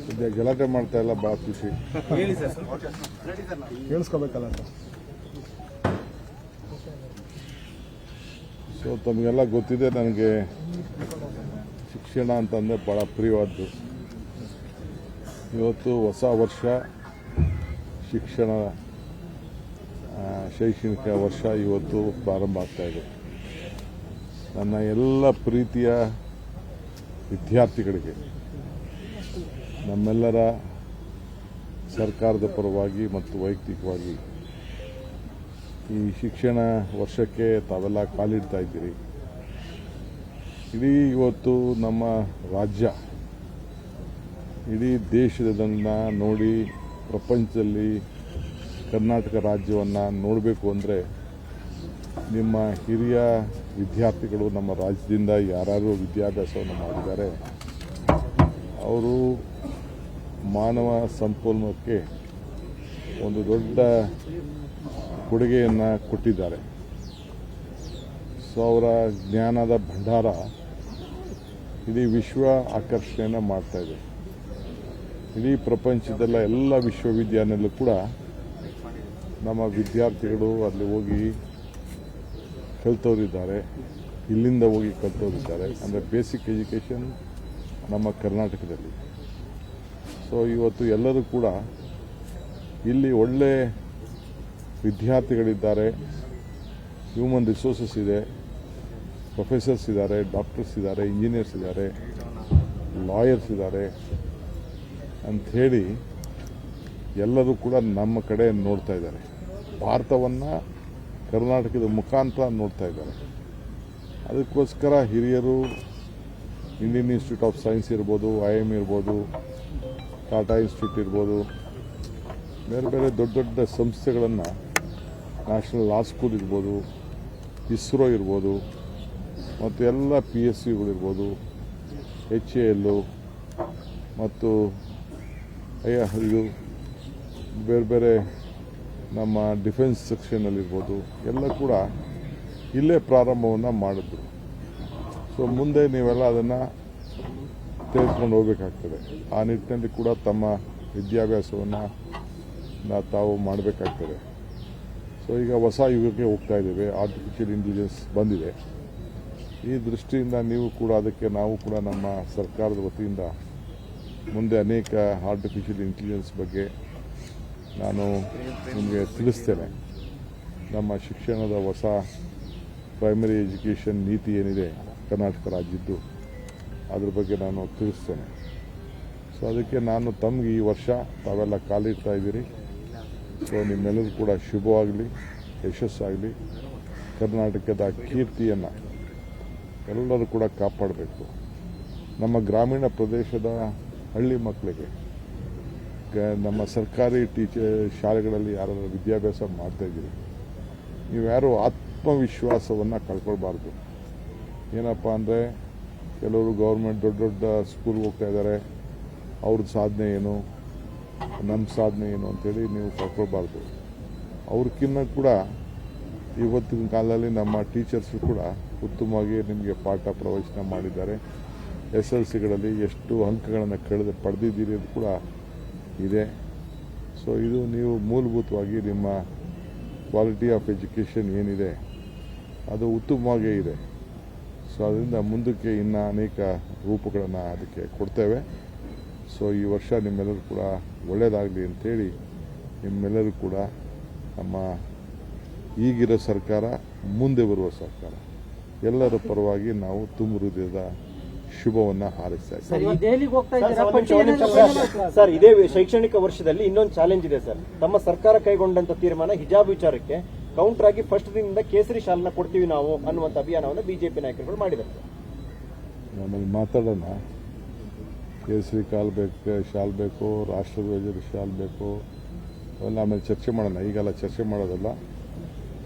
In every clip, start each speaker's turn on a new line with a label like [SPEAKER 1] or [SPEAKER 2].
[SPEAKER 1] ಸದ್ಯ ಗಲಾಟೆ ಮಾಡ್ತಾ ಇಲ್ಲ, ಭಾಳ ಖುಷಿ.
[SPEAKER 2] ಕೇಳಿಸ್ಕೋಬೇಕಲ್ಲ ಸರ್.
[SPEAKER 1] ಸೊ ತಮಗೆಲ್ಲ ಗೊತ್ತಿದೆ, ನನಗೆ ಶಿಕ್ಷಣ ಅಂತಂದರೆ ಭಾಳ ಪ್ರಿಯವಾದ್ದು. ಇವತ್ತು ಹೊಸ ವರ್ಷ, ಶಿಕ್ಷಣ ಶೈಕ್ಷಣಿಕ ವರ್ಷ ಇವತ್ತು ಪ್ರಾರಂಭ ಆಗ್ತಾ ಇದೆ. ನನ್ನ ಎಲ್ಲ ಪ್ರೀತಿಯ ವಿದ್ಯಾರ್ಥಿಗಳಿಗೆ ನಮ್ಮೆಲ್ಲರ ಸರ್ಕಾರದ ಪರವಾಗಿ ಮತ್ತು ವೈಯಕ್ತಿಕವಾಗಿ ಈ ಶಿಕ್ಷಣ ವರ್ಷಕ್ಕೆ ತಾವೆಲ್ಲ ಕಾಲಿಡ್ತಾ ಇದ್ದೀರಿ. ಇಡೀ ಇವತ್ತು ನಮ್ಮ ರಾಜ್ಯ, ಇಡೀ ದೇಶದನ್ನು ನೋಡಿ ಪ್ರಪಂಚದಲ್ಲಿ ಕರ್ನಾಟಕ ರಾಜ್ಯವನ್ನು ನೋಡಬೇಕು ಅಂದರೆ ನಿಮ್ಮ ಹಿರಿಯ ವಿದ್ಯಾರ್ಥಿಗಳು ನಮ್ಮ ರಾಜ್ಯದಿಂದ ಯಾರು ವಿದ್ಯಾಭ್ಯಾಸವನ್ನು ಮಾಡಿದ್ದಾರೆ ಅವರು ಮಾನವ ಸಂಪನ್ಮೂಲಕ್ಕೆ ಒಂದು ದೊಡ್ಡ ಕೊಡುಗೆಯನ್ನು ಕೊಟ್ಟಿದ್ದಾರೆ. ಸೊ ಅವರ ಜ್ಞಾನದ ಭಂಡಾರ ಇಡೀ ವಿಶ್ವ ಆಕರ್ಷಣೆಯನ್ನು ಮಾಡ್ತಾ ಇದೆ. ಇಡೀ ಪ್ರಪಂಚದಲ್ಲ ಎಲ್ಲ ವಿಶ್ವವಿದ್ಯಾಲಯದಲ್ಲೂ ಕೂಡ ನಮ್ಮ ವಿದ್ಯಾರ್ಥಿಗಳು ಅಲ್ಲಿ ಹೋಗಿ ಕಲ್ತವರಿದ್ದಾರೆ, ಇಲ್ಲಿಂದ ಹೋಗಿ ಕಲ್ತವರಿದ್ದಾರೆ. ಅಂದರೆ ಬೇಸಿಕ್ ಎಜುಕೇಷನ್ ನಮ್ಮ ಕರ್ನಾಟಕದಲ್ಲಿ. ಸೊ ಇವತ್ತು ಎಲ್ಲರೂ ಕೂಡ ಇಲ್ಲಿ ಒಳ್ಳೆ ವಿದ್ಯಾರ್ಥಿಗಳಿದ್ದಾರೆ, ಹ್ಯೂಮನ್ ರಿಸೋರ್ಸಸ್ ಇದೆ, ಪ್ರೊಫೆಸರ್ಸ್ ಇದ್ದಾರೆ, ಡಾಕ್ಟರ್ಸ್ ಇದ್ದಾರೆ, ಇಂಜಿನಿಯರ್ಸ್ ಇದ್ದಾರೆ, ಲಾಯರ್ಸ್ ಇದ್ದಾರೆ ಅಂಥೇಳಿ ಎಲ್ಲರೂ ಕೂಡ ನಮ್ಮ ಕಡೆ ನೋಡ್ತಾ ಇದ್ದಾರೆ. ಭಾರತವನ್ನು ಕರ್ನಾಟಕದ ಮುಖಾಂತರ ನೋಡ್ತಾ ಇದ್ದಾರೆ. ಅದಕ್ಕೋಸ್ಕರ ಹಿರಿಯರು ಇಂಡಿಯನ್ ಇನ್ಸ್ಟಿಟ್ಯೂಟ್ ಆಫ್ ಸೈನ್ಸ್ ಇರ್ಬೋದು, IIM ಇರ್ಬೋದು, ಟಾಟಾ ಇನ್ಸ್ಟಿಟ್ಯೂಟ್ ಇರ್ಬೋದು, ಬೇರೆ ಬೇರೆ ದೊಡ್ಡ ದೊಡ್ಡ ಸಂಸ್ಥೆಗಳನ್ನು, ನ್ಯಾಷನಲ್ ಲಾ ಸ್ಕೂಲ್ ಇರ್ಬೋದು, ಇಸ್ರೋ ಇರ್ಬೋದು, ಮತ್ತು ಎಲ್ಲ PSUಗಳಿರ್ಬೋದು, HAL ಮತ್ತು ಇದು ಬೇರೆ ಬೇರೆ ನಮ್ಮ ಡಿಫೆನ್ಸ್ ಸೆಕ್ಷನಲ್ಲಿರ್ಬೋದು ಎಲ್ಲ ಕೂಡ ಇಲ್ಲೇ ಪ್ರಾರಂಭವನ್ನು ಮಾಡಿದ್ರು. ಸೊ ಮುಂದೆ ನೀವೆಲ್ಲ ಅದನ್ನು ತೆಗೆದುಕೊಂಡು ಹೋಗಬೇಕಾಗ್ತದೆ. ಆ ನಿಟ್ಟಿನಲ್ಲಿ ಕೂಡ ತಮ್ಮ ವಿದ್ಯಾಭ್ಯಾಸವನ್ನು ತಾವು ಮಾಡಬೇಕಾಗ್ತದೆ. ಸೊ ಈಗ ಹೊಸ ಯುಗಕ್ಕೆ ಹೋಗ್ತಾ ಇದ್ದೇವೆ, ಆರ್ಟಿಫಿಷಿಯಲ್ ಇಂಟೆಲಿಜೆನ್ಸ್ ಬಂದಿದೆ. ಈ ದೃಷ್ಟಿಯಿಂದ ನೀವು ಕೂಡ ಅದಕ್ಕೆ, ನಾವು ಕೂಡ ನಮ್ಮ ಸರ್ಕಾರದ ವತಿಯಿಂದ ಮುಂದೆ ಅನೇಕ ಆರ್ಟಿಫಿಷಿಯಲ್ ಇಂಟೆಲಿಜೆನ್ಸ್ ಬಗ್ಗೆ ನಾನು ನಿಮಗೆ ತಿಳಿಸ್ತೇನೆ. ನಮ್ಮ ಶಿಕ್ಷಣದ ಹೊಸ ಪ್ರೈಮರಿ ಎಜುಕೇಷನ್ ನೀತಿ ಏನಿದೆ ಕರ್ನಾಟಕ ರಾಜ್ಯದ್ದು, ಅದ್ರ ಬಗ್ಗೆ ನಾನು ತಿಳಿಸ್ತೇನೆ. ಸೊ ಅದಕ್ಕೆ ನಾನು ತಮಗೆ ಈ ವರ್ಷ ತಾವೆಲ್ಲ ಕಾಲಿಡ್ತಾ ಇದ್ದೀರಿ. ಸೊ ನಿಮ್ಮೆಲ್ಲರೂ ಕೂಡ ಶುಭವಾಗಲಿ, ಯಶಸ್ಸಾಗಲಿ. ಕರ್ನಾಟಕದ ಕೀರ್ತಿಯನ್ನು ಎಲ್ಲರೂ ಕೂಡ ಕಾಪಾಡಬೇಕು. ನಮ್ಮ ಗ್ರಾಮೀಣ ಪ್ರದೇಶದ ಹಳ್ಳಿ ಮಕ್ಕಳಿಗೆ ನಮ್ಮ ಸರ್ಕಾರಿ ಶಾಲೆಗಳಲ್ಲಿ ಯಾರು ವಿದ್ಯಾಭ್ಯಾಸ ಮಾಡ್ತಾಯಿದ್ದೀರಿ, ನೀವು ಯಾರು ಆತ್ಮವಿಶ್ವಾಸವನ್ನು ಕಳ್ಕೊಳ್ಬಾರ್ದು. ಏನಪ್ಪ ಅಂದರೆ ಕೆಲವರು ಗೌರ್ಮೆಂಟ್ ದೊಡ್ಡ ದೊಡ್ಡ ಸ್ಕೂಲ್ಗೆ ಹೋಗ್ತಾ ಇದ್ದಾರೆ, ಅವ್ರದ್ದು ಸಾಧನೆ ಏನು, ನಮ್ಮ ಸಾಧನೆ ಏನು ಅಂತೇಳಿ ನೀವು ಕಳ್ಕೊಳ್ಬಾರ್ದು. ಅವ್ರಕ್ಕಿಂತ ಕೂಡ ಇವತ್ತಿನ ಕಾಲದಲ್ಲಿ ನಮ್ಮ ಟೀಚರ್ಸು ಕೂಡ ಉತ್ತಮವಾಗಿ ನಿಮಗೆ ಪಾಠ ಪ್ರವಚನ ಮಾಡಿದ್ದಾರೆ. SLCಗಳಲ್ಲಿ ಎಷ್ಟು ಅಂಕಗಳನ್ನು ಪಡೆದಿದ್ದೀರಿ ಅದು ಕೂಡ ಇದೆ. ಸೊ ಇದು ನೀವು ಮೂಲಭೂತವಾಗಿ ನಿಮ್ಮ ಕ್ವಾಲಿಟಿ ಆಫ್ ಎಜುಕೇಷನ್ ಏನಿದೆ ಅದು ಉತ್ತಮವಾಗೇ ಇದೆ. ಸೊ ಅದರಿಂದ ಮುಂದಕ್ಕೆ ಇನ್ನು ಅನೇಕ ರೂಪಗಳನ್ನು ಅದಕ್ಕೆ ಕೊಡ್ತೇವೆ. ಸೊ ಈ ವರ್ಷ ನಿಮ್ಮೆಲ್ಲರೂ ಕೂಡ ಒಳ್ಳೆಯದಾಗಲಿ ಅಂತೇಳಿ ನಿಮ್ಮೆಲ್ಲರೂ ಕೂಡ ನಮ್ಮ ಈಗಿರೋ ಸರ್ಕಾರ, ಮುಂದೆ ಬರುವ ಸರ್ಕಾರ ಎಲ್ಲರ ಪರವಾಗಿ ನಾವು ತುಂಬ ಹೃದಯದ ಶುಭವನ್ನು ಹಾರೈಸ್ತಾ ಇದ್ದೀವಿ.
[SPEAKER 3] ಸರ್, ಇದೇ ಶೈಕ್ಷಣಿಕ ವರ್ಷದಲ್ಲಿ ಇನ್ನೊಂದು ಚಾಲೆಂಜ್ ಇದೆ ಸರ್. ತಮ್ಮ ಸರ್ಕಾರ ಕೈಗೊಂಡಂತ ತೀರ್ಮಾನ ಹಿಜಾಬ್ ವಿಚಾರಕ್ಕೆ ಕೌಂಟರ್ ಆಗಿ ಫಸ್ಟ್ ದಿನದಿಂದ ಕೇಸರಿ ಶಾಲನ್ನ ಕೊಡ್ತೀವಿ ನಾವು ಅನ್ನುವಂಥ ಅಭಿಯಾನವನ್ನು ಬಿಜೆಪಿ ನಾಯಕರುಗಳು ಮಾಡಿದ್ದಾರೆ.
[SPEAKER 1] ನಮ್ಮಲ್ಲಿ ಮಾತಾಡೋಣ. ಕೇಸರಿ ಶಾಲ್ ಬೇಕು, ರಾಷ್ಟ್ರಧ್ವಜದ ಶಾಲ್ ಬೇಕು, ಅವೆಲ್ಲ ಆಮೇಲೆ ಚರ್ಚೆ ಮಾಡೋಣ. ಈಗೆಲ್ಲ ಚರ್ಚೆ ಮಾಡೋದಲ್ಲ.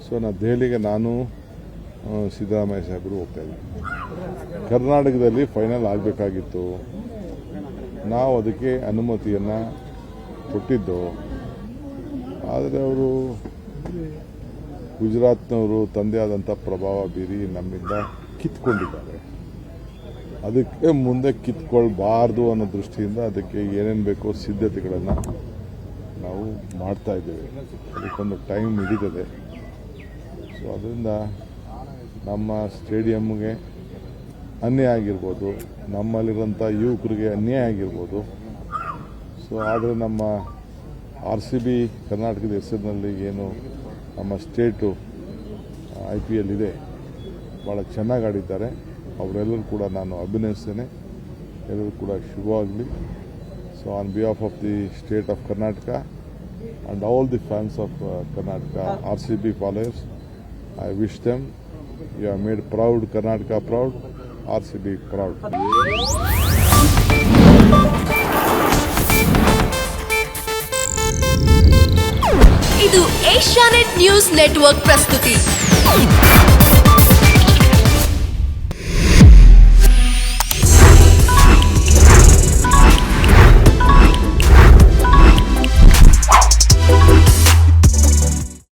[SPEAKER 1] ಸೊ ದೆಹಲಿಗೆ ನಾನು ಸಿದ್ದರಾಮಯ್ಯ ಸಾಹೇಬರು ಹೋಗ್ತಾ ಇದ್ದೀವಿ. ಕರ್ನಾಟಕದಲ್ಲಿ ಫೈನಲ್ ಆಗಬೇಕಾಗಿತ್ತು. ನಾವು ಅದಕ್ಕೆ ಅನುಮತಿಯನ್ನು ಕೊಟ್ಟಿದ್ದು. ಆದರೆ ಅವರು ಗುಜರಾತ್ನವರು ತಂದೆ ಆದಂಥ ಪ್ರಭಾವ ಬೀರಿ ನಮ್ಮಿಂದ ಕಿತ್ಕೊಂಡಿದ್ದಾರೆ. ಅದಕ್ಕೆ ಮುಂದೆ ಕಿತ್ಕೊಳ್ಬಾರ್ದು ಅನ್ನೋ ದೃಷ್ಟಿಯಿಂದ ಅದಕ್ಕೆ ಏನೇನು ಬೇಕೋ ಸಿದ್ಧತೆಗಳನ್ನು ನಾವು ಮಾಡ್ತಾ ಇದ್ದೇವೆ. ಅದಕ್ಕೊಂದು ಟೈಮ್ ಹಿಡಿತದೆ. ಸೊ ಅದರಿಂದ ನಮ್ಮ ಸ್ಟೇಡಿಯಮ್ಗೆ ಅನ್ಯಾಯ ಆಗಿರ್ಬೋದು, ನಮ್ಮಲ್ಲಿರೋಂಥ ಯುವಕರಿಗೆ ಅನ್ಯಾಯ ಆಗಿರ್ಬೋದು. ಸೊ ಆದರೆ ನಮ್ಮ RCB ಕರ್ನಾಟಕದ ಹೆಸರಿನಲ್ಲಿ ಏನು ನಮ್ಮ ಸ್ಟೇಟು IPL ಇದೆ, ಭಾಳ ಚೆನ್ನಾಗಿ ಆಡಿದ್ದಾರೆ. ಅವರೆಲ್ಲರೂ ಕೂಡ ನಾನು ಅಭಿನಯಿಸ್ತೇನೆ. ಎಲ್ಲರೂ ಕೂಡ ಶುಭವಾಗಲಿ. So on behalf of the state of Karnataka and all the fans of Karnataka, RCB followers, I wish them, you have made proud Karnataka proud, RCB proud.
[SPEAKER 2] ಇದು ಏಷ್ಯಾನೆಟ್ ನ್ಯೂಸ್ ನೆಟ್ವರ್ಕ್ ಪ್ರಸ್ತುತಿ.